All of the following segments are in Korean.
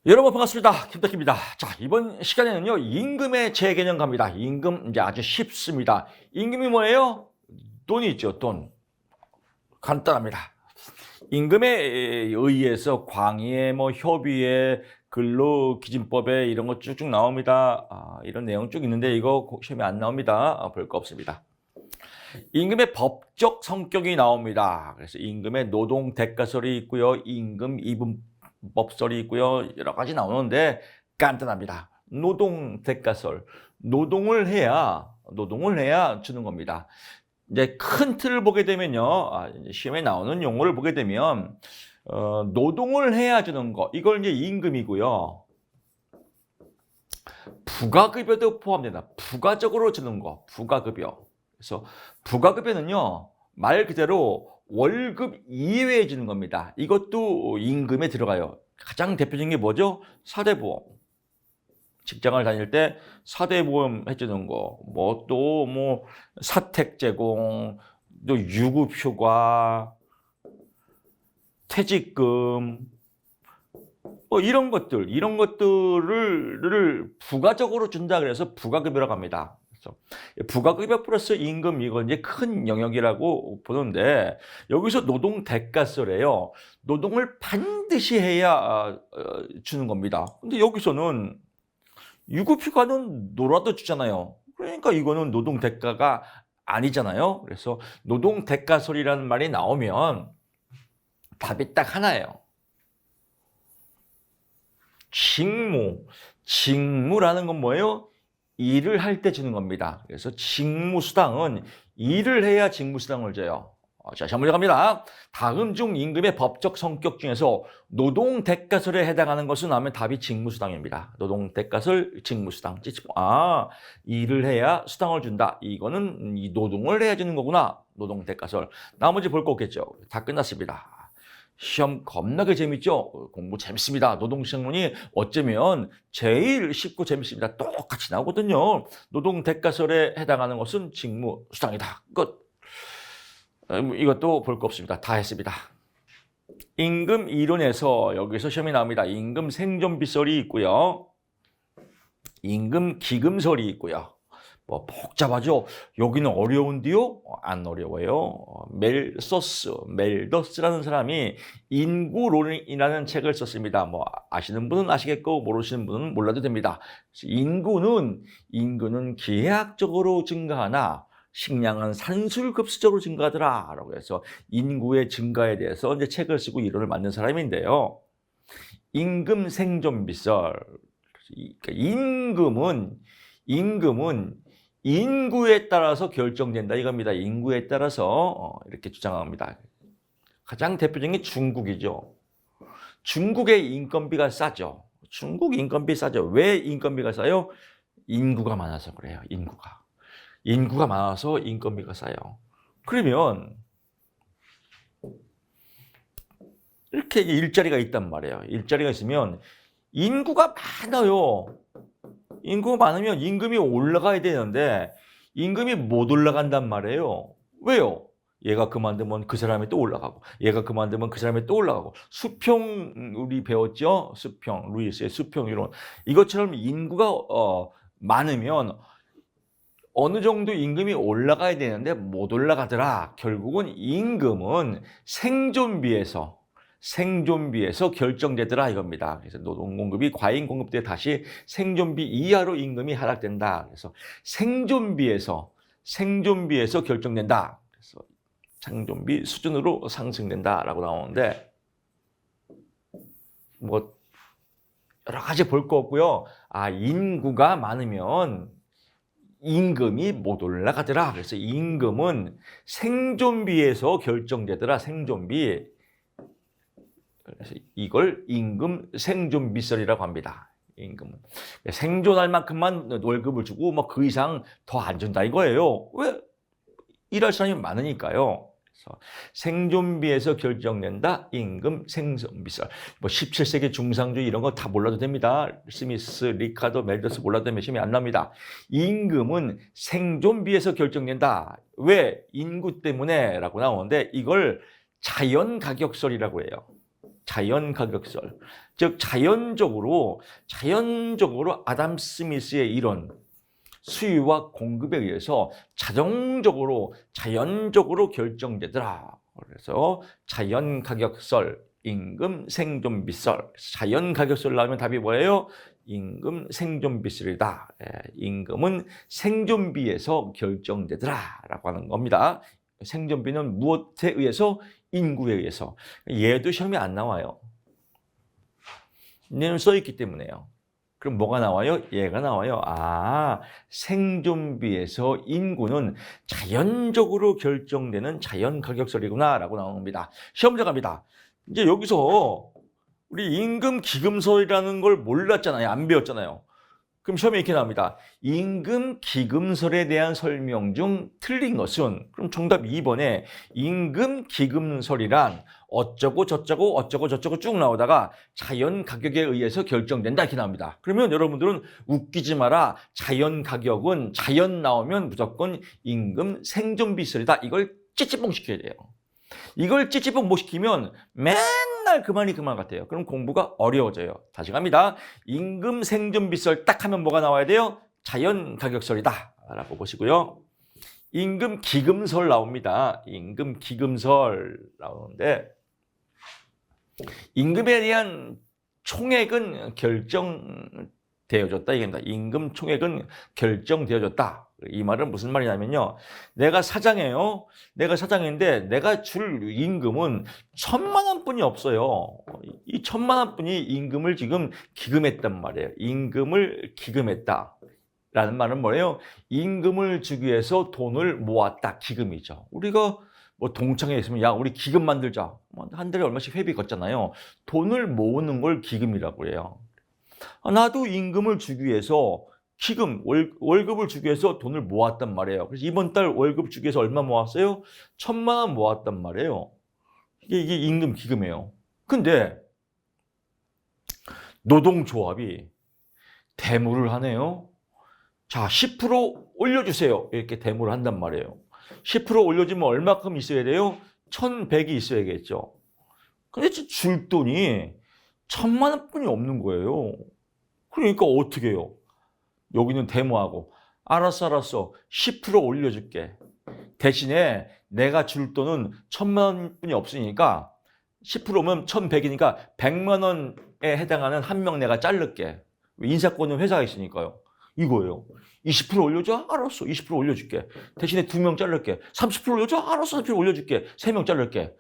여러분 반갑습니다. 김덕기입니다. 자, 이번 시간에는요, 임금의 재개념 갑니다. 임금 이제 아주 쉽습니다. 임금이 뭐예요? 돈이 있죠, 돈. 간단합니다. 임금에 의해서 광의에 협의에 근로기준법에 이런 거 쭉쭉 나옵니다. 이런 내용 쭉 있는데 이거 시험에 안 나옵니다. 볼 거 없습니다. 임금의 법적 성격이 나옵니다. 그래서 임금의 노동 대가설이 있고요. 임금 이분법설이 있고요. 여러 가지 나오는데 간단합니다. 노동 대가설. 노동을 해야 주는 겁니다. 이제 큰 틀을 보게 되면요. 시험에 나오는 용어를 보게 되면 노동을 해야 주는 거. 이걸 이제 임금이고요. 부가급여도 포함된다. 부가적으로 주는 거. 부가급여. 그래서 부가급여는요, 말 그대로 월급 이외에 주는 겁니다. 이것도 임금에 들어가요. 가장 대표적인 게 뭐죠? 사대보험. 직장을 다닐 때 사대보험 해주는 거, 사택 제공, 또 유급휴가, 퇴직금, 이런 것들을 부가적으로 준다 그래서 부가급여라고 합니다. 부가급여 플러스 임금 이건 이제 큰 영역이라고 보는데 여기서 노동 대가설이에요. 노동을 반드시 해야 주는 겁니다. 근데 여기서는 유급휴가는 놀아도 주잖아요. 그러니까 이거는 노동 대가가 아니잖아요. 그래서 노동 대가설이라는 말이 나오면 답이 딱 하나예요. 직무라는 건 뭐예요? 일을 할 때 주는 겁니다. 그래서 직무수당은 일을 해야 직무수당을 줘요. 자, 시험 문제 갑니다. 다음 중 임금의 법적 성격 중에서 노동 대가설에 해당하는 것은 하면 답이 직무수당입니다. 노동 대가설, 직무수당. 일을 해야 수당을 준다. 이거는 이 노동을 해야 주는 거구나. 노동 대가설. 나머지 볼 거 없겠죠. 다 끝났습니다. 시험 겁나게 재밌죠? 공부 재밌습니다. 노동시험문이 어쩌면 제일 쉽고 재밌습니다. 똑같이 나오거든요. 노동 대가설에 해당하는 것은 직무 수당이다. 끝. 이것도 볼 거 없습니다. 다 했습니다. 임금 이론에서 여기서 시험이 나옵니다. 임금 생존비설이 있고요. 임금 기금설이 있고요. 복잡하죠? 여기는 어려운데요? 안 어려워요. 멜더스라는 사람이 인구론이라는 책을 썼습니다. 아시는 분은 아시겠고 모르시는 분은 몰라도 됩니다. 인구는 기하학적으로 증가하나 식량은 산술급수적으로 증가하더라 라고 해서 인구의 증가에 대해서 이제 책을 쓰고 이론을 만든 사람인데요. 임금 생존비설. 임금은 인구에 따라서 결정된다 이겁니다. 인구에 따라서 이렇게 주장합니다. 가장 대표적인 게 중국이죠. 중국의 인건비가 싸죠. 중국 인건비 싸죠. 왜 인건비가 싸요? 인구가 많아서 그래요. 인구가 많아서 인건비가 싸요. 그러면 이렇게 일자리가 있단 말이에요. 일자리가 있으면 인구가 많아요. 인구가 많으면 임금이 올라가야 되는데 임금이 못 올라간단 말이에요. 왜요? 얘가 그만두면 그 사람이 또 올라가고 얘가 그만두면 그 사람이 또 올라가고 수평 우리 배웠죠? 수평, 루이스의 수평 이론. 이것처럼 인구가 많으면 어느 정도 임금이 올라가야 되는데 못 올라가더라. 결국은 임금은 생존비에서 결정되더라 이겁니다. 그래서 노동공급이 과잉 공급 때 다시 생존비 이하로 임금이 하락된다. 그래서 생존비에서 결정된다. 그래서 생존비 수준으로 상승된다라고 나오는데 여러 가지 볼 거 없고요. 인구가 많으면 임금이 못 올라가더라. 그래서 임금은 생존비에서 결정되더라. 생존비. 그래서 이걸 임금 생존비설이라고 합니다. 임금은 생존할 만큼만 월급을 주고 그 이상 더 안 준다 이거예요. 왜? 일할 사람이 많으니까요. 그래서 생존비에서 결정된다. 임금 생존비설. 17세기 중상주의 이런 거 다 몰라도 됩니다. 스미스, 리카도, 멜더스 몰라도 되면 시험이 안 납니다. 임금은 생존비에서 결정된다. 왜? 인구 때문에 라고 나오는데 이걸 자연가격설이라고 해요. 자연가격설. 즉 자연적으로 아담 스미스의 이론, 수요와 공급에 의해서 자연적으로 결정되더라. 그래서 자연가격설, 임금 생존비설. 자연가격설 나오면 답이 뭐예요? 임금 생존비설이다. 임금은 생존비에서 결정되더라 라고 하는 겁니다. 생존비는 무엇에 의해서? 인구에 의해서. 얘도 시험에 안 나와요. 얘는 써있기 때문에요. 그럼 뭐가 나와요? 얘가 나와요. 생존비에서 인구는 자연적으로 결정되는 자연가격설이구나 라고 나옵니다. 시험 들어갑니다. 이제 여기서 우리 임금 기금설이라는 걸 몰랐잖아요. 안 배웠잖아요. 그럼 시험에 이렇게 나옵니다. 임금 기금설에 대한 설명 중 틀린 것은, 그럼 정답 2번에 임금 기금설이란 어쩌고 저쩌고 쭉 나오다가 자연 가격에 의해서 결정된다 이렇게 나옵니다. 그러면 여러분들은 웃기지 마라. 자연 가격은 자연 나오면 무조건 임금 생존비설이다. 이걸 찌찌뽕 시켜야 돼요. 이걸 찌찌뽕 못 시키면 맨날 그만 같아요. 그럼 공부가 어려워져요. 다시 갑니다. 임금 생존비설 딱 하면 뭐가 나와야 돼요? 자연가격설이다 라고 보시고요. 임금 기금설 나옵니다. 임금 기금설 나오는데 임금에 대한 총액은 결정되어졌다 이겁니다. 임금 총액은 결정되어졌다. 이 말은 무슨 말이냐면요. 내가 사장이에요. 내가 사장인데 내가 줄 임금은 1,000만 원뿐이 없어요. 이 1,000만 원뿐이 임금을 지금 기금했단 말이에요. 임금을 기금했다. 라는 말은 뭐예요? 임금을 주기 위해서 돈을 모았다. 기금이죠. 우리가 뭐 동창회 있으면 야 우리 기금 만들자. 한 달에 얼마씩 회비 걷잖아요. 돈을 모으는 걸 기금이라고 해요. 나도 임금을 주기 위해서 기금, 월급을 주기 위해서 돈을 모았단 말이에요. 그래서 이번 달 월급 주기 위해서 얼마 모았어요? 1,000만 원 모았단 말이에요. 이게 임금 기금이에요. 근데 노동조합이 대모를 하네요. 자, 10% 올려주세요. 이렇게 대모를 한단 말이에요. 10% 올려주면 얼마큼 있어야 돼요? 1,100이 있어야겠죠. 근데 줄 돈이 1,000만 원뿐이 없는 거예요. 그러니까 어떻게 해요? 여기는 데모하고 알았어 10% 올려줄게. 대신에 내가 줄 돈은 1,000만 원뿐이 없으니까 10%면 1,100이니까 100만 원에 해당하는 한 명 내가 자를게. 인사권은 회사가 있으니까요. 이거예요. 20% 올려줘? 알았어. 20% 올려줄게. 대신에 2명 자를게. 30% 올려줘? 알았어. 30% 올려줄게. 3명 자를게.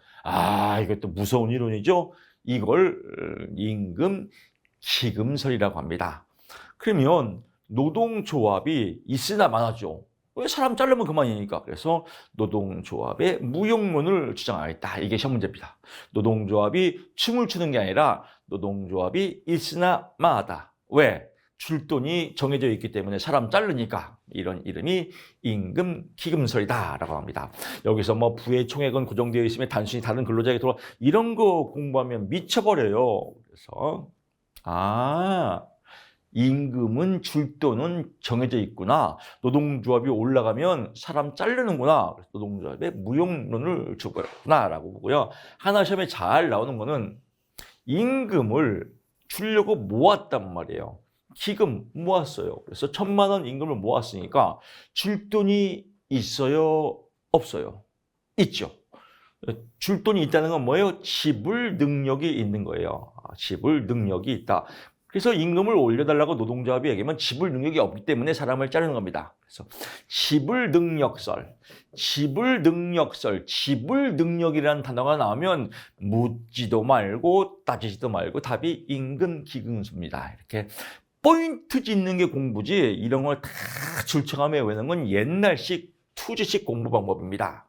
이것도 무서운 이론이죠. 이걸 임금 기금설이라고 합니다. 그러면 노동조합이 있으나 마나죠. 왜 사람 자르면 그만이니까. 그래서 노동조합의 무용론을 주장하겠다. 이게 시험 문제입니다. 노동조합이 춤을 추는 게 아니라 노동조합이 있으나 마나다. 왜? 줄 돈이 정해져 있기 때문에 사람 자르니까. 이런 이름이 임금 기금설이다라고 합니다. 여기서 뭐 부의 총액은 고정되어 있으면 단순히 다른 근로자에게 돌아 이런 거 공부하면 미쳐버려요. 그래서 임금은 줄 돈은 정해져 있구나. 노동조합이 올라가면 사람 자르는구나. 노동조합의 무용론을 주구나라고 보고요. 하나 시험에 잘 나오는 거는 임금을 주려고 모았단 말이에요. 기금 모았어요. 그래서 1,000만 원 임금을 모았으니까 줄 돈이 있어요? 없어요? 있죠. 줄 돈이 있다는 건 뭐예요? 지불 능력이 있는 거예요. 지불 능력이 있다. 그래서 임금을 올려달라고 노동조합이 얘기하면 지불 능력이 없기 때문에 사람을 자르는 겁니다. 그래서 지불 능력이라는 단어가 나오면 묻지도 말고 따지지도 말고 답이 임금 기금수입니다. 이렇게 포인트 짓는 게 공부지 이런 걸 다 줄쳐가며 외우는 건 옛날식 투지식 공부 방법입니다.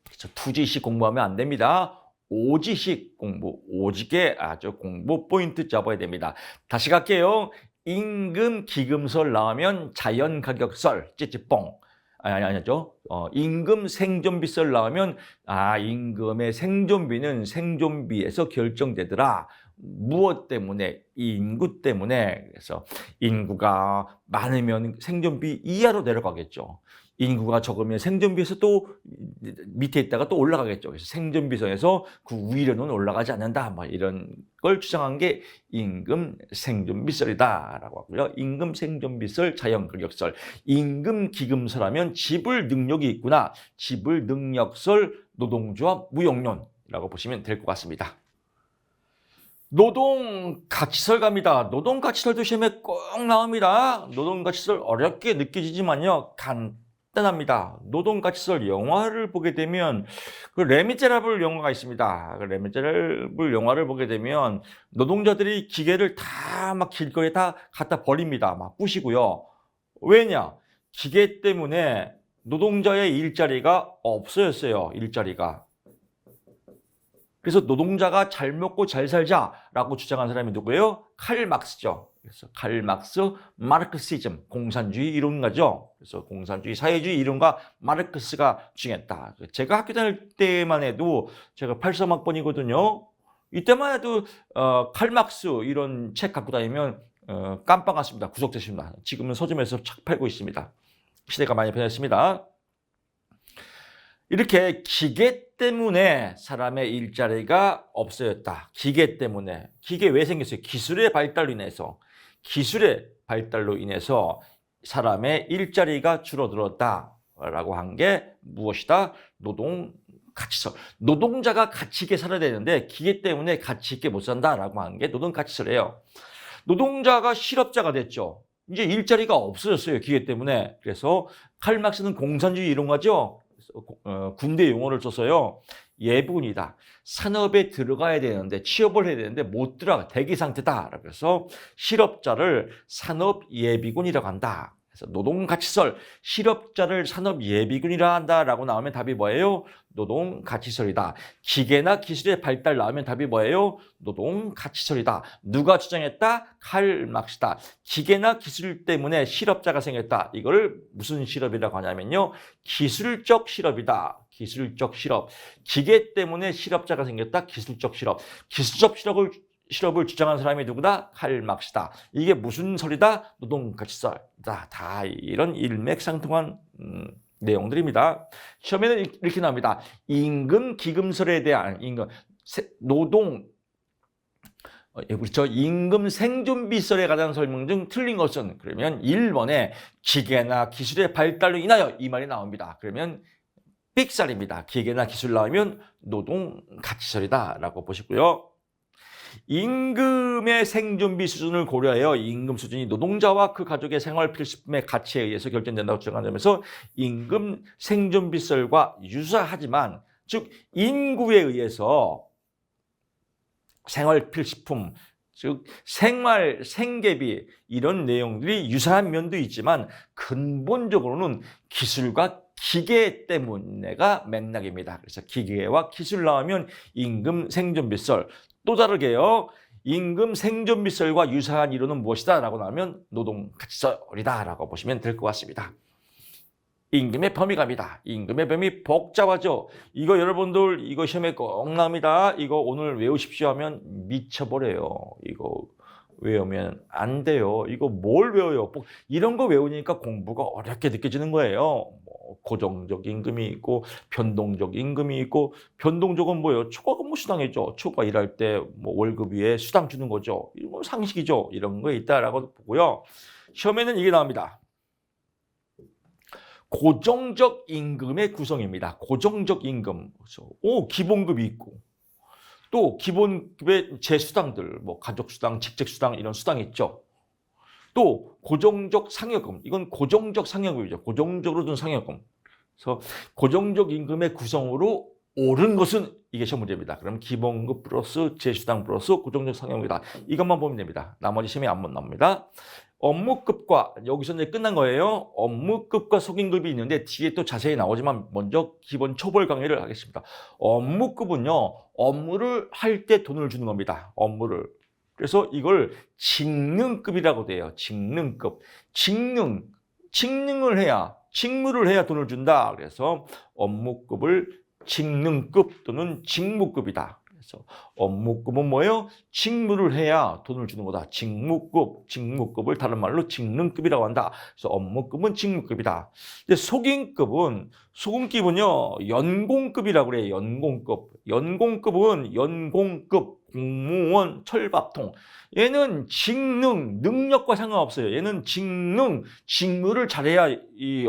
그래서 투지식 공부하면 안 됩니다. 오지식 공부, 오지게 아주 공부 포인트 잡아야 됩니다. 다시 갈게요. 임금 기금설 나오면 자연가격설, 찌찌뽕. 아니죠. 임금 생존비설 나오면 임금의 생존비는 생존비에서 결정되더라. 무엇 때문에? 인구 때문에. 그래서 인구가 많으면 생존비 이하로 내려가겠죠. 인구가 적으면 생존비에서 또 밑에 있다가 또 올라가겠죠. 그래서 생존비선에서 그 위로는 올라가지 않는다. 뭐 이런 걸 주장한 게 임금 생존비설이다라고 하고요. 임금 생존비설, 자연가격설, 임금 기금설하면 지불 능력이 있구나. 지불 능력설, 노동조합 무용론이라고 보시면 될 것 같습니다. 노동가치설 갑니다. 노동가치설도 시험에 꼭 나옵니다. 노동가치설 어렵게 느껴지지만요. 간단합니다. 노동가치설 영화를 보게 되면 그 레미제라블 영화가 있습니다. 그 레미제라블 영화를 보게 되면 노동자들이 기계를 다 막 길거리에 다 갖다 버립니다. 막 부시고요. 왜냐? 기계 때문에 노동자의 일자리가 없어졌어요. 일자리가. 그래서 노동자가 잘 먹고 잘 살자라고 주장한 사람이 누구예요? 칼 막스죠. 그래서 칼 막스, 마르크시즘, 공산주의 이론가죠. 그래서 공산주의, 사회주의 이론가 마르크스가 주장했다. 제가 학교 다닐 때만 해도 제가 83학번이거든요. 이때만 해도 칼 막스 이런 책 갖고 다니면 깜빵 갔습니다. 구속됐습니다. 지금은 서점에서 착 팔고 있습니다. 시대가 많이 변했습니다. 이렇게 기계 때문에 사람의 일자리가 없어졌다. 기계 때문에. 기계 왜 생겼어요? 기술의 발달로 인해서. 기술의 발달로 인해서 사람의 일자리가 줄어들었다라고 한 게 무엇이다? 노동가치설. 노동자가 가치 있게 살아야 되는데 기계 때문에 가치 있게 못 산다라고 한 게 노동가치설이에요. 노동자가 실업자가 됐죠. 이제 일자리가 없어졌어요. 기계 때문에. 그래서 칼 막스는 공산주의 이론가죠. 군대 용어를 써서요. 예비군이다. 산업에 들어가야 되는데 취업을 해야 되는데 못 들어가 대기 상태다. 그래서 실업자를 산업 예비군이라고 한다. 그래서 노동가치설, 실업자를 산업 예비군이라 한다라고 나오면 답이 뭐예요? 노동가치설이다. 기계나 기술의 발달 나오면 답이 뭐예요? 노동가치설이다. 누가 주장했다? 칼 막스다. 기계나 기술 때문에 실업자가 생겼다. 이거를 무슨 실업이라고 하냐면요. 기술적 실업이다. 기술적 실업. 기계 때문에 실업자가 생겼다. 기술적 실업. 기술적 실업을 주장한 사람이 누구다? 칼 막스다. 이게 무슨 설이다? 노동가치설이다. 다 이런 일맥상통한 내용들입니다. 시험에는 이렇게 나옵니다. 임금 기금설에 대한 그렇죠. 임금 생존비설에 관한 설명 중 틀린 것은 그러면 1번에 기계나 기술의 발달로 인하여 이 말이 나옵니다. 그러면 삑살입니다. 기계나 기술 나오면 노동가치설이다라고 보시고요. 임금의 생존비 수준을 고려하여 임금 수준이 노동자와 그 가족의 생활 필수품의 가치에 의해서 결정된다고 주장하면서 임금 생존비설과 유사하지만 즉 인구에 의해서 생활 필수품 즉 생활 생계비 이런 내용들이 유사한 면도 있지만 근본적으로는 기술과 기계 때문에가 맥락입니다. 그래서 기계와 기술 나오면 임금 생존비설. 또 다르게요. 임금 생존비설과 유사한 이론은 무엇이다? 라고 나오면 노동가치설이다 라고 보시면 될 것 같습니다. 임금의 범위갑니다. 임금의 범위 복잡하죠. 이거 여러분들 이거 시험에 꼭 나옵니다. 이거 오늘 외우십시오 하면 미쳐버려요. 이거 외우면 안 돼요. 이거 뭘 외워요? 이런 거 외우니까 공부가 어렵게 느껴지는 거예요. 고정적 임금이 있고 변동적 임금이 있고 변동적은 뭐예요? 초과 근무 수당이죠. 초과 일할 때 뭐 월급 위에 수당 주는 거죠. 이거 상식이죠. 이런 거 있다라고 보고요. 시험에는 이게 나옵니다. 고정적 임금의 구성입니다. 고정적 임금. 그렇죠. 기본급이 있고 또 기본급의 제수당들, 뭐 가족수당, 직책수당 이런 수당이 있죠. 또 고정적 상여금, 이건 고정적 상여금이죠. 고정적으로 준 상여금. 그래서 고정적 임금의 구성으로 옳은 것은 이게 시험 문제입니다. 그럼 기본급 플러스 제수당 플러스 고정적 상여금이다. 이것만 보면 됩니다. 나머지 시험에 안 나옵니다. 업무급과 여기서 이제 끝난 거예요. 업무급과 속임급이 있는데 뒤에 또 자세히 나오지만 먼저 기본 초벌 강의를 하겠습니다. 업무급은요. 업무를 할 때 돈을 주는 겁니다. 업무를. 그래서 이걸 직능급이라고 돼요. 직능급. 직능을 해야, 직무를 해야 돈을 준다. 그래서 업무급을 직능급 또는 직무급이다. 그래서 업무급은 뭐예요? 직무를 해야 돈을 주는 거다. 직무급을 다른 말로 직능급이라고 한다. 그래서 업무급은 직무급이다. 근데 소금급은요, 연공급이라고 그래요. 연공급은 연공급 공무원 철밥통. 얘는 직능, 능력과 상관없어요. 얘는 직무를 잘해야 이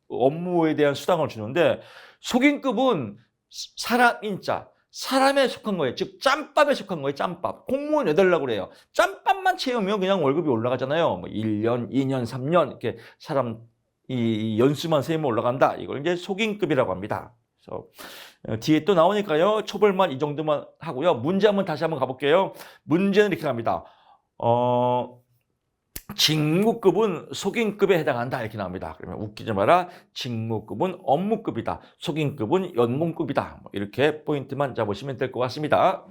업무에 대한 수당을 주는데, 속임급은 사람인자, 사람에 속한 거예요. 즉 짬밥에 속한 거예요. 짬밥. 공무원 해달라고 그래요. 짬밥만 채우면 그냥 월급이 올라가잖아요. 뭐 1년, 2년, 3년 이렇게 사람 이 연수만 세면 올라간다. 이걸 이제 속임급이라고 합니다. 그래서 뒤에 또 나오니까요. 초벌만 이 정도만 하고요. 문제 다시 한번 가볼게요. 문제는 이렇게 갑니다. 직무급은 속임급에 해당한다 이렇게 나옵니다. 그러면 웃기지 마라. 직무급은 업무급이다. 속임급은 연공급이다. 이렇게 포인트만 잡으시면 될 것 같습니다.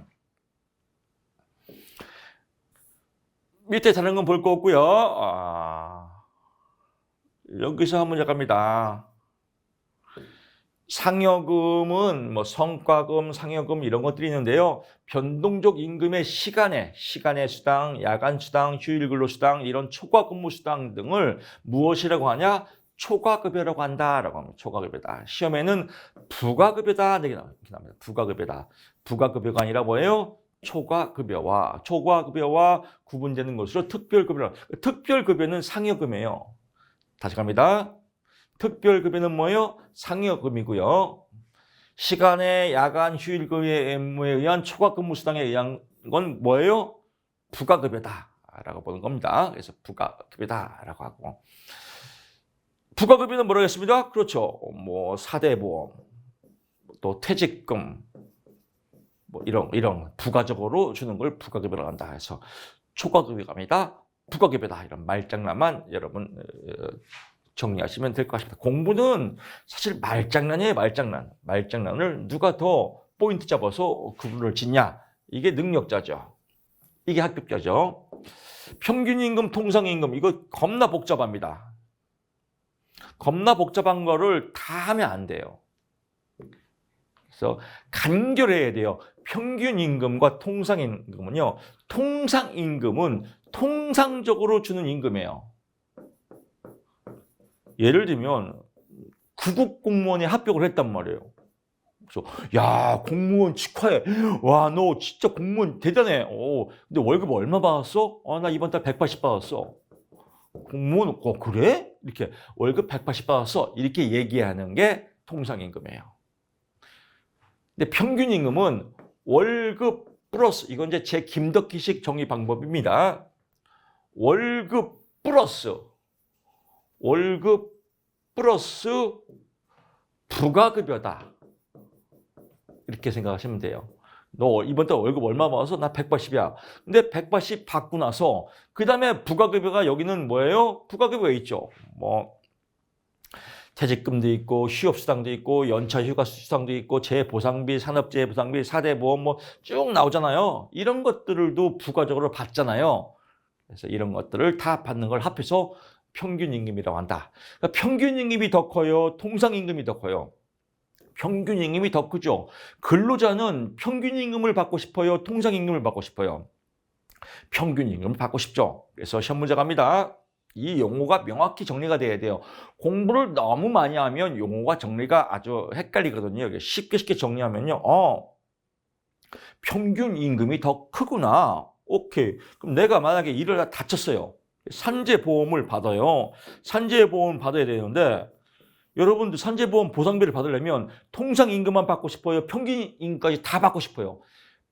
밑에 다른 건 볼 거 없고요. 여기서 한 문제 갑니다. 상여금은 뭐 성과금, 상여금 이런 것들이 있는데요. 변동적 임금의 시간의 수당, 야간 수당, 휴일 근로 수당, 이런 초과 근무 수당 등을 무엇이라고 하냐? 초과급여라고 한다라고 합니다. 초과급여다. 시험에는 부가급여다 이렇게 나옵니다. 부가급여다. 부가급여가 아니라 뭐예요? 초과급여와 구분되는 것으로 특별급여. 특별급여는 상여금이에요. 다시 갑니다. 특별급여는 뭐예요? 상여금이고요. 시간의 야간 휴일 근무에 의한 초과근무 수당에 의한 건 뭐예요? 부가급여다라고 보는 겁니다. 그래서 부가급여다라고 하고. 부가급여는 뭐라고 했습니다? 그렇죠. 뭐 사대보험, 또 퇴직금, 뭐 이런 부가적으로 주는 걸 부가급여라고 한다. 해서 초과급여가 아니다. 부가급여다. 이런 말장난만 여러분 정리하시면 될 것 같습니다. 공부는 사실 말장난이에요. 말장난을 누가 더 포인트 잡아서 구분을 짓냐. 이게 능력자죠. 이게 합격자죠. 평균임금, 통상임금 이거 겁나 복잡합니다. 겁나 복잡한 거를 다 하면 안 돼요. 그래서 간결해야 돼요. 평균임금과 통상임금은요. 통상임금은 통상적으로 주는 임금이에요. 예를 들면 구급 공무원에 합격을 했단 말이에요. 그래서 야 공무원 축하해. 와 너 진짜 공무원 대단해. 근데 월급 얼마 받았어? 나 이번 달 180 받았어. 공무원 그래? 이렇게 월급 180 받았어. 이렇게 얘기하는 게 통상임금이에요. 근데 평균임금은 월급 플러스 이건 이제 제 김덕희식 정의 방법입니다. 월급 플러스 부가급여다. 이렇게 생각하시면 돼요. 너 이번 달 월급 얼마 받아서? 나 180이야. 근데 180 받고 나서 그 다음에 부가급여가 여기는 뭐예요? 부가급여가 있죠. 뭐 퇴직금도 있고 휴업수당도 있고 연차휴가 수당도 있고 재보상비, 산업재해보상비, 사대보험 뭐 쭉 나오잖아요. 이런 것들도 부가적으로 받잖아요. 그래서 이런 것들을 다 받는 걸 합해서 평균임금이라고 한다. 그러니까 평균임금이 더 커요? 통상임금이 더 커요? 평균임금이 더 크죠. 근로자는 평균임금을 받고 싶어요? 통상임금을 받고 싶어요? 평균임금을 받고 싶죠. 그래서 시험 문제 갑니다. 이 용어가 명확히 정리가 돼야 돼요. 공부를 너무 많이 하면 용어가 정리가 아주 헷갈리거든요. 쉽게 정리하면요. 평균임금이 더 크구나. 오케이. 그럼 내가 만약에 일을 다쳤어요. 산재보험을 받아요. 산재보험을 받아야 되는데 여러분들 산재보험 보상비를 받으려면 통상임금만 받고 싶어요? 평균임금까지 다 받고 싶어요?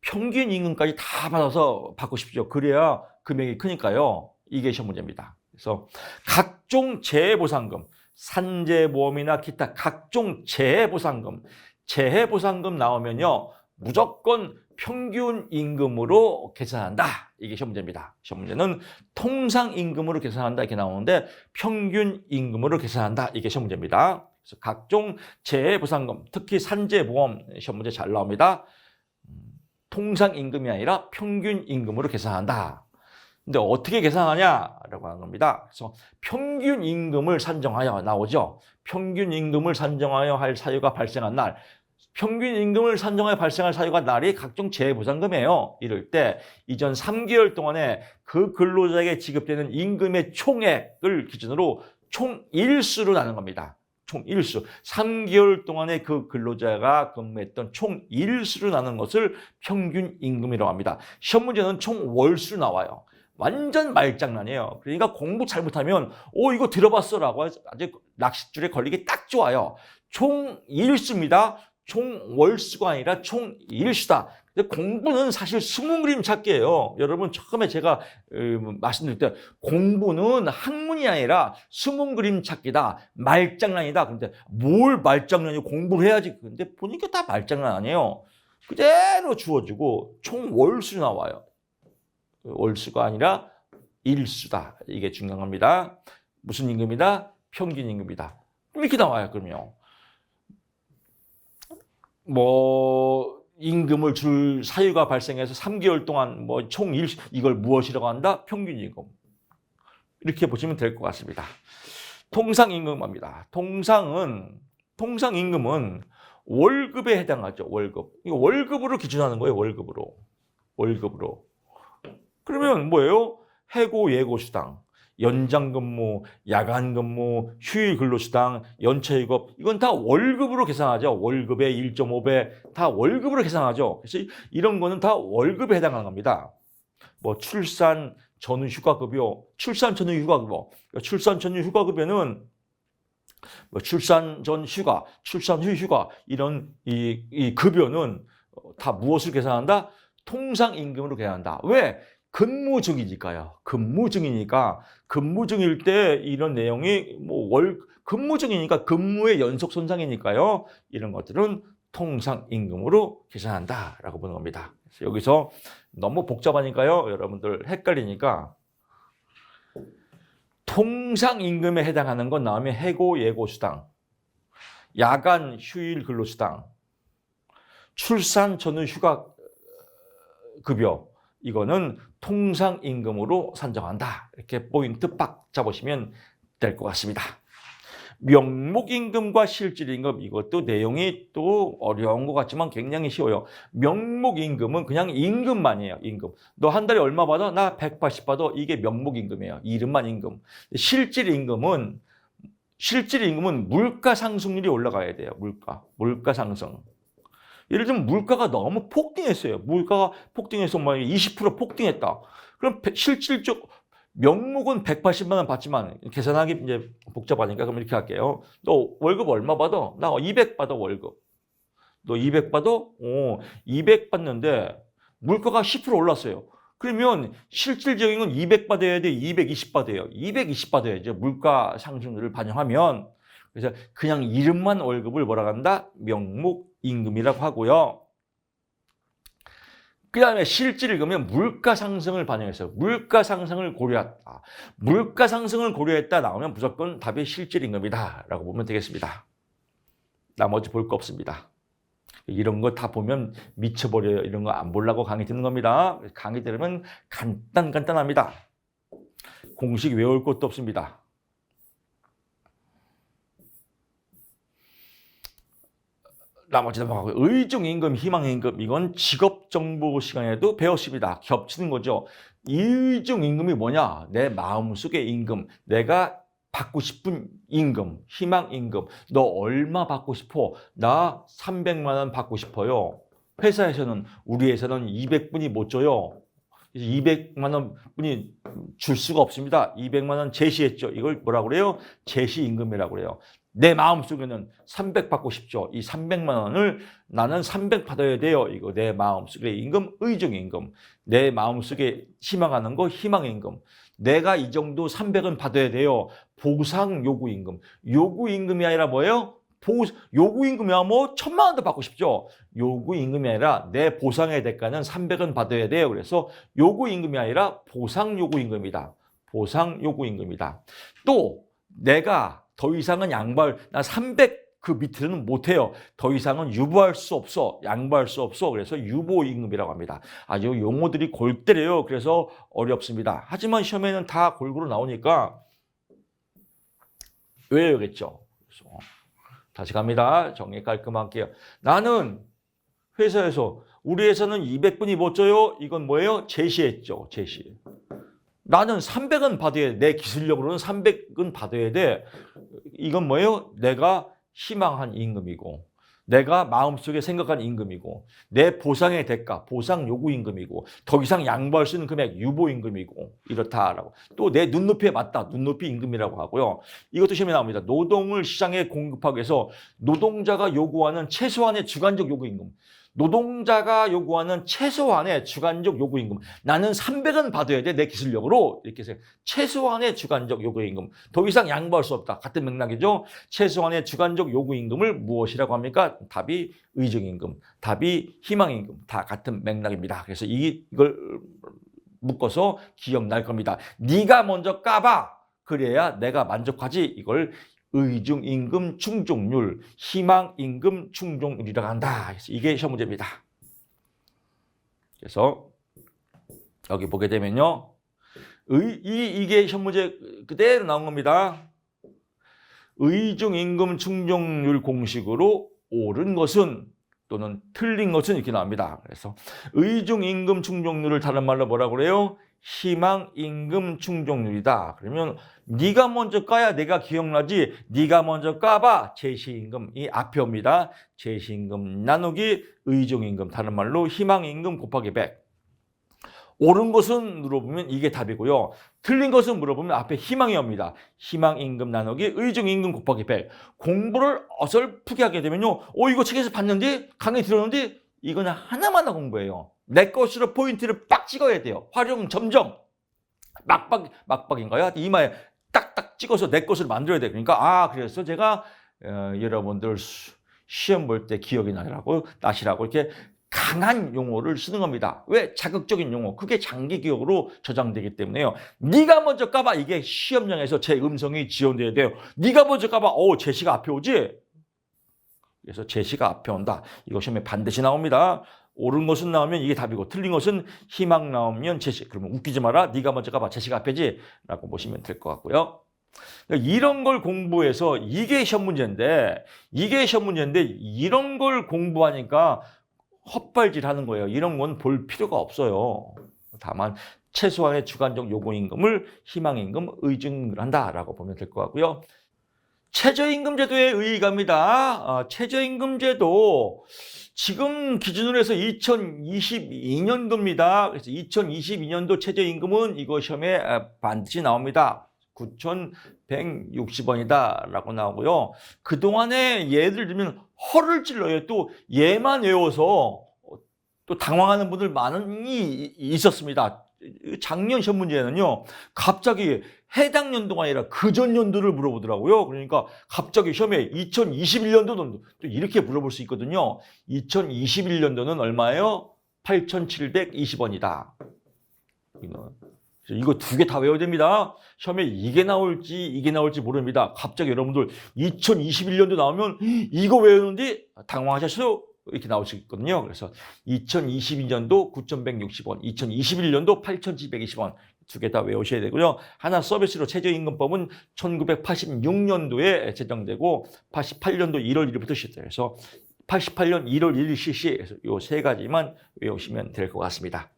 평균임금까지 다 받아서 받고 싶죠. 그래야 금액이 크니까요. 이게 시험 문제입니다. 그래서 각종 재해보상금, 산재보험이나 기타 각종 재해보상금 나오면요. 무조건 평균임금으로 계산한다. 이게 시험 문제입니다. 시험 문제는 통상임금으로 계산한다 이렇게 나오는데 평균임금으로 계산한다. 이게 시험 문제입니다. 그래서 각종 재해보상금, 특히 산재보험 시험 문제 잘 나옵니다. 통상임금이 아니라 평균임금으로 계산한다. 근데 어떻게 계산하냐라고 하는 겁니다. 그래서 평균임금을 산정하여 나오죠. 평균임금을 산정하여 할 사유가 발생한 날 평균 임금을 산정하여 발생할 사유가 날이 각종 재해보상금이에요. 이럴 때 이전 3개월 동안에 그 근로자에게 지급되는 임금의 총액을 기준으로 총일수로 나눈 겁니다. 총일수. 3개월 동안에 그 근로자가 근무했던 총일수로 나눈 것을 평균 임금이라고 합니다. 시험 문제는 총월수로 나와요. 완전 말장난이에요. 그러니까 공부 잘못하면 이거 들어봤어라고 아주 낚싯줄에 걸리기 딱 좋아요. 총일수입니다. 총월수가 아니라 총일수다. 공부는 사실 숨은 그림 찾기예요. 여러분 처음에 제가 말씀드릴 때 공부는 학문이 아니라 숨은 그림 찾기다. 말장난이다. 그런데 뭘 말장난이고 공부를 해야지. 근데 보니까 다 말장난 아니에요. 그대로 주어지고 총월수 나와요. 월수가 아니라 일수다. 이게 중요한 겁니다. 무슨 임금이다? 평균 임금이다. 이렇게 나와요. 그러면 임금을 줄 사유가 발생해서 3개월 동안 총일수 이걸 무엇이라고 한다? 평균 임금. 이렇게 보시면 될 것 같습니다. 통상 임금입니다. 통상 임금은 월급에 해당하죠. 월급. 이거 월급으로 기준하는 거예요. 월급으로. 그러면 뭐예요? 해고 예고 수당, 연장 근무, 야간 근무, 휴일 근로수당, 연체휴업 이건 다 월급으로 계산하죠. 월급의 1.5배 다 월급으로 계산하죠. 그래서 이런 거는 다 월급에 해당하는 겁니다. 출산 전후 휴가급여, 출산 전후 휴가급여는 출산 전 휴가, 출산 후 휴가 이런 이 급여는 다 무엇을 계산한다? 통상 임금으로 계산한다. 왜? 근무 중이니까요. 근무 중일 때 이런 내용이 근무 중이니까 근무의 연속 손상이니까요. 이런 것들은 통상 임금으로 계산한다라고 보는 겁니다. 그래서 여기서 너무 복잡하니까요. 여러분들 헷갈리니까 통상 임금에 해당하는 건 나오면 해고 예고 수당, 야간 휴일 근로수당, 출산 전후 휴가 급여 이거는 통상 임금으로 산정한다. 이렇게 포인트 빡 잡으시면 될 것 같습니다. 명목 임금과 실질 임금 이것도 내용이 또 어려운 것 같지만 굉장히 쉬워요. 명목 임금은 그냥 임금만이에요. 임금. 너 한 달에 얼마 받아? 나 180 받아. 이게 명목 임금이에요. 이름만 임금. 실질 임금은 물가 상승률이 올라가야 돼요. 물가 상승. 예를 들면 물가가 너무 폭등했어요. 물가가 폭등해서 20% 폭등했다. 그럼 실질적 명목은 180만 원 받지만 계산하기 이제 복잡하니까 그럼 이렇게 할게요. 너 월급 얼마 받아? 나 200 받아 월급. 너 200 받아? 200 받는데 물가가 10% 올랐어요. 그러면 실질적인 건 200 받아야 돼, 220 받아요. 220 받아야죠. 물가 상승률을 반영하면. 그래서 그냥 이름만 월급을 뭐라고 한다? 명목 임금이라고 하고요. 그 다음에 실질 임금은 물가 상승을 반영했어요. 물가 상승을 고려했다. 물가 상승을 고려했다 나오면 무조건 답이 실질 임금이다 라고 보면 되겠습니다. 나머지 볼 거 없습니다. 이런 거 다 보면 미쳐버려요. 이런 거 안 보려고 강의 듣는 겁니다. 강의 들으면 간단합니다. 공식 외울 것도 없습니다. 나머지 넘어가고 의중임금, 희망임금 이건 직업정보 시간에도 배웠습니다. 겹치는 거죠. 의중임금이 뭐냐? 내 마음속의 임금, 내가 받고 싶은 임금, 희망임금. 너 얼마 받고 싶어? 나 300만 원 받고 싶어요. 우리 회사는 200분이 못 줘요. 200만 원 분이 줄 수가 없습니다. 200만 원 제시했죠. 이걸 뭐라고 그래요? 제시임금이라고 그래요. 내 마음속에는 300 받고 싶죠. 이 300만 원을 나는 300 받아야 돼요. 이거 내 마음속의 임금, 의중임금. 내 마음속에 희망하는 거, 희망임금. 내가 이 정도 300은 받아야 돼요. 보상 요구임금. 요구임금이 아니라 뭐예요? 요구임금이야 1,000만 원도 받고 싶죠. 요구임금이 아니라 내 보상의 대가는 300은 받아야 돼요. 그래서 요구임금이 아니라 보상 요구임금이다. 보상 요구임금이다. 또 내가 더 이상은 나 300 그 밑으로는 못해요. 더 이상은 유보할 수 없어. 양보할 수 없어. 그래서 유보임금이라고 합니다. 아주 용어들이 골 때려요. 그래서 어렵습니다. 하지만 시험에는 다 골고루 나오니까 외워야겠죠. 그래서 다시 갑니다. 정리 깔끔할게요. 나는 회사에서 우리 회사는 200분이 못 줘요. 이건 뭐예요? 제시했죠. 제시. 나는 300은 받아야 돼. 내 기술력으로는 300은 받아야 돼. 이건 뭐예요? 내가 희망한 임금이고 내가 마음속에 생각한 임금이고 내 보상의 대가, 보상 요구 임금이고 더 이상 양보할 수 있는 금액, 유보 임금이고 이렇다라고. 또 내 눈높이에 맞다, 눈높이 임금이라고 하고요. 이것도 시험에 나옵니다. 노동을 시장에 공급하기 위해서 노동자가 요구하는 최소한의 주관적 요구 임금. 노동자가 요구하는 최소한의 주관적 요구 임금. 나는 300은 받아야 돼, 내 기술력으로. 이렇게 해서 최소한의 주관적 요구 임금. 더 이상 양보할 수 없다. 같은 맥락이죠. 최소한의 주관적 요구 임금을 무엇이라고 합니까? 답이 의정 임금, 답이 희망 임금. 다 같은 맥락입니다. 그래서 이걸 묶어서 기억날 겁니다. 네가 먼저 까봐. 그래야 내가 만족하지. 이걸 의중 임금 충족률, 희망 임금 충족률이라고 한다. 그래서 이게 시험 문제입니다. 그래서 여기 보게 되면요, 이게 시험 문제 그대로 나온 겁니다. 의중 임금 충족률 공식으로 옳은 것은 또는 틀린 것은 이렇게 나옵니다. 그래서 의중 임금 충족률을 다른 말로 뭐라고 그래요? 희망 임금 충족률이다. 그러면 네가 먼저 까야 내가 기억나지. 네가 먼저 까봐. 제시임금 이 앞에 옵니다. 제시임금 나누기 의중임금, 다른 말로 희망임금 곱하기 100. 옳은 것은 물어보면 이게 답이고요. 틀린 것은 물어보면 앞에 희망이 옵니다. 희망임금 나누기 의중임금 곱하기 100. 공부를 어설프게 하게 되면요, 이거 책에서 봤는데, 강의 들었는데 이거는 하나만 공부해요. 내 것으로 포인트를 빡 찍어야 돼요. 활용 점점. 막박인가요? 이마에 딱딱 찍어서 내 것을 만들어야 돼요. 그러니까 그래서 제가 여러분들 시험 볼 때 기억이 나시라고 이렇게 강한 용어를 쓰는 겁니다. 왜? 자극적인 용어. 그게 장기 기억으로 저장되기 때문에요. 네가 먼저 까봐. 이게 시험장에서 제 음성이 지원돼야 돼요. 네가 먼저 까봐. 제시가 앞에 오지? 그래서 제시가 앞에 온다. 이거 시험에 반드시 나옵니다. 옳은 것은 나오면 이게 답이고 틀린 것은 희망 나오면 제시. 그러면 웃기지 마라. 네가 먼저 까봐. 제시가 앞에지? 라고 보시면 될 것 같고요. 이런 걸 공부해서 이게 시험 문제인데 이런 걸 공부하니까 헛발질하는 거예요. 이런 건 볼 필요가 없어요. 다만 최소한의 주관적 요구임금을 희망임금, 의증을 한다라고 보면 될 것 같고요. 최저임금제도에 의의갑니다. 최저임금제도 지금 기준으로 해서 2022년도입니다. 그래서 2022년도 최저임금은 이거 시험에 반드시 나옵니다. 9,160원이다 라고 나오고요. 그동안에 예를 들면 허를 찔러요. 또 얘만 외워서 또 당황하는 분들 많이 있었습니다. 작년 시험 문제는요, 갑자기 해당 연도가 아니라 그전 연도를 물어보더라고요. 그러니까 갑자기 시험에 2021년도는 또 이렇게 물어볼 수 있거든요. 2021년도는 얼마예요? 8,720원이다. 이거 두 개 다 외워야 됩니다. 시험에 이게 나올지 모릅니다. 갑자기 여러분들 2021년도 나오면 이거 외우는데 당황하셨어요? 이렇게 나올 수 있거든요. 그래서 2022년도 9,160원, 2021년도 8,720원 두 개 다 외우셔야 되고요. 하나 서비스로 최저임금법은 1986년도에 제정되고 88년도 1월 1일부터 시작해서 88년 1월 1일 실시해서 이 세 가지만 외우시면 될 것 같습니다.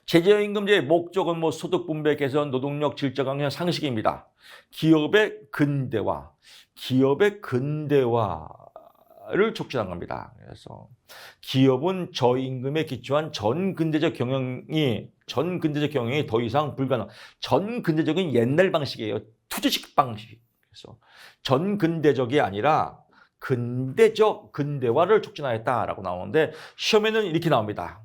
최저임금제의 목적은 소득 분배 개선, 노동력 질적 강화 상식입니다. 기업의 근대화를 촉진한 겁니다. 그래서 기업은 저임금에 기초한 전근대적 경영이 더 이상 불가능. 전근대적인 옛날 방식이에요. 투자식 방식. 그래서 전근대적이 아니라 근대화를 촉진하였다라고 나오는데 시험에는 이렇게 나옵니다.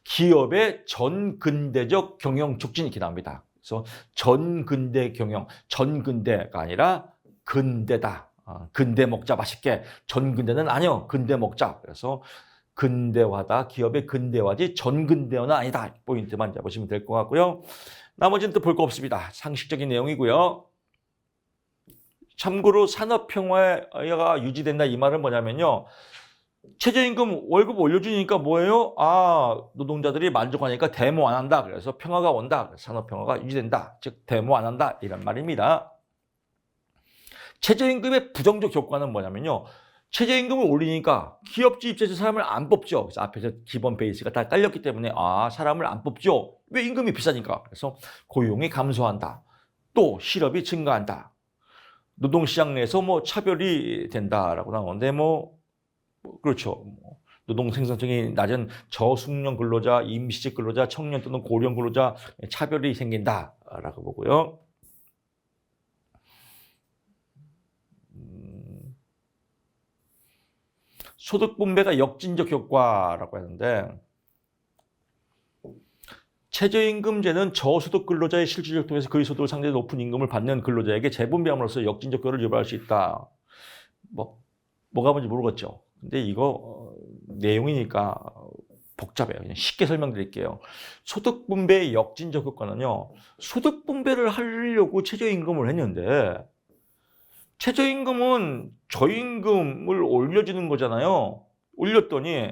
기업의 전근대적 경영 촉진 이렇게 나옵니다. 그래서 전근대 경영, 전근대가 아니라 근대다. 근대 먹자 맛있게. 전근대는 아니요. 근대 먹자. 그래서 근대화다. 기업의 근대화지 전근대화는 아니다. 포인트만 잡으시면 될 것 같고요. 나머지는 또 볼 거 없습니다. 상식적인 내용이고요. 참고로 산업평화가 유지된다 이 말은 뭐냐면요. 최저임금 월급 올려주니까 뭐예요? 노동자들이 만족하니까 데모 안 한다. 그래서 평화가 온다. 산업평화가 유지된다. 즉 데모 안 한다. 이런 말입니다. 최저임금의 부정적 효과는 뭐냐면요. 최저임금을 올리니까 기업주 입장에서 사람을 안 뽑죠. 그래서 앞에서 기본 베이스가 다 깔렸기 때문에 사람을 안 뽑죠. 왜? 임금이 비싸니까. 그래서 고용이 감소한다. 또 실업이 증가한다. 노동시장 내에서 차별이 된다라고 나오는데 그렇죠. 노동 생산성이 낮은 저숙련 근로자, 임시직 근로자, 청년 또는 고령 근로자 차별이 생긴다라고 보고요. 소득 분배가 역진적 효과라고 하는데 최저임금제는 저소득 근로자의 실질적 통해서 그의 소득을 상대히 높은 임금을 받는 근로자에게 재분배함으로써 역진적 효과를 유발할 수 있다. 뭐가 뭔지 모르겠죠. 근데 이거 내용이니까 복잡해요. 그냥 쉽게 설명드릴게요. 소득 분배의 역진적 효과는요. 소득 분배를 하려고 최저임금을 했는데 최저임금은 저임금을 올려주는 거잖아요. 올렸더니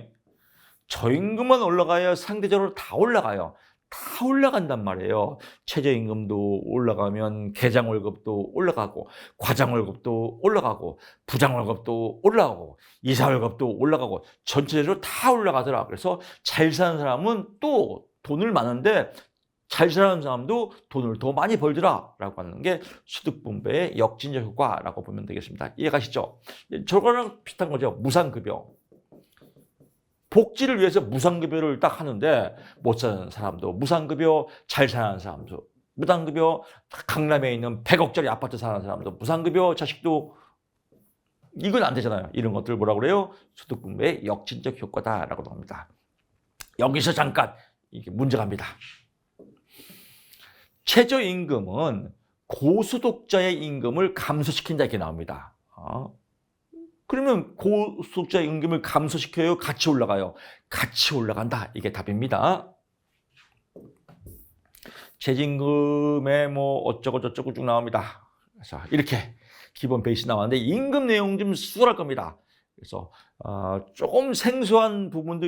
저임금만 올라가야 상대적으로 다 올라가요. 다 올라간단 말이에요. 최저임금도 올라가면 계장 월급도 올라가고 과장 월급도 올라가고 부장 월급도 올라가고 이사 월급도 올라가고 전체적으로 다 올라가더라. 그래서 잘 사는 사람은 또 돈을 많은데 잘 사는 사람도 돈을 더 많이 벌더라라고 하는 게 소득분배의 역진적 효과라고 보면 되겠습니다. 이해가시죠? 저거랑 비슷한 거죠. 무상급여. 복지를 위해서 무상급여를 딱 하는데 못 사는 사람도 무상급여, 잘 사는 사람도 무상급여, 강남에 있는 100억짜리 아파트 사는 사람도 무상급여, 자식도 이건 안 되잖아요. 이런 것들 뭐라고 그래요? 소득분배의 역진적 효과다라고 합니다. 여기서 잠깐 이게 문제가 갑니다. 최저임금은 고소득자의 임금을 감소시킨다 이렇게 나옵니다. 그러면 고소득자의 임금을 감소시켜요? 같이 올라가요? 같이 올라간다. 이게 답입니다. 최저임금에 어쩌고 저쩌고 쭉 나옵니다. 그래서 이렇게 기본 베이스 나왔는데 임금 내용 좀 수월할 겁니다. 그래서 조금 생소한 부분도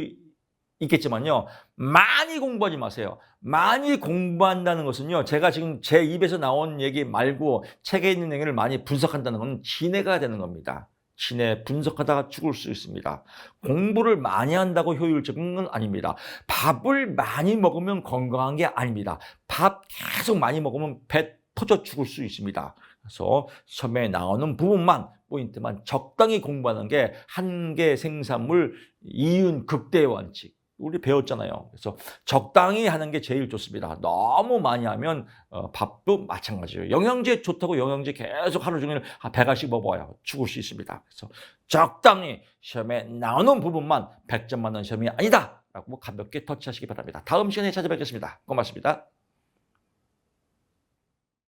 있겠지만요. 많이 공부하지 마세요. 많이 공부한다는 것은요. 제가 지금 제 입에서 나온 얘기 말고 책에 있는 얘기를 많이 분석한다는 건 지내가 되는 겁니다. 지내 분석하다가 죽을 수 있습니다. 공부를 많이 한다고 효율적인 건 아닙니다. 밥을 많이 먹으면 건강한 게 아닙니다. 밥 계속 많이 먹으면 배 터져 죽을 수 있습니다. 그래서 처음에 나오는 부분만 포인트만 적당히 공부하는 게 한계 생산물 이윤 극대의 원칙. 우리 배웠잖아요. 그래서 적당히 하는 게 제일 좋습니다. 너무 많이 하면 밥도 마찬가지예요. 영양제 좋다고 영양제 계속 하루 종일 배가씩 먹어야 죽을 수 있습니다. 그래서 적당히 시험에 나오는 부분만 100점 맞는 시험이 아니다 라고 가볍게 터치하시기 바랍니다. 다음 시간에 찾아뵙겠습니다. 고맙습니다.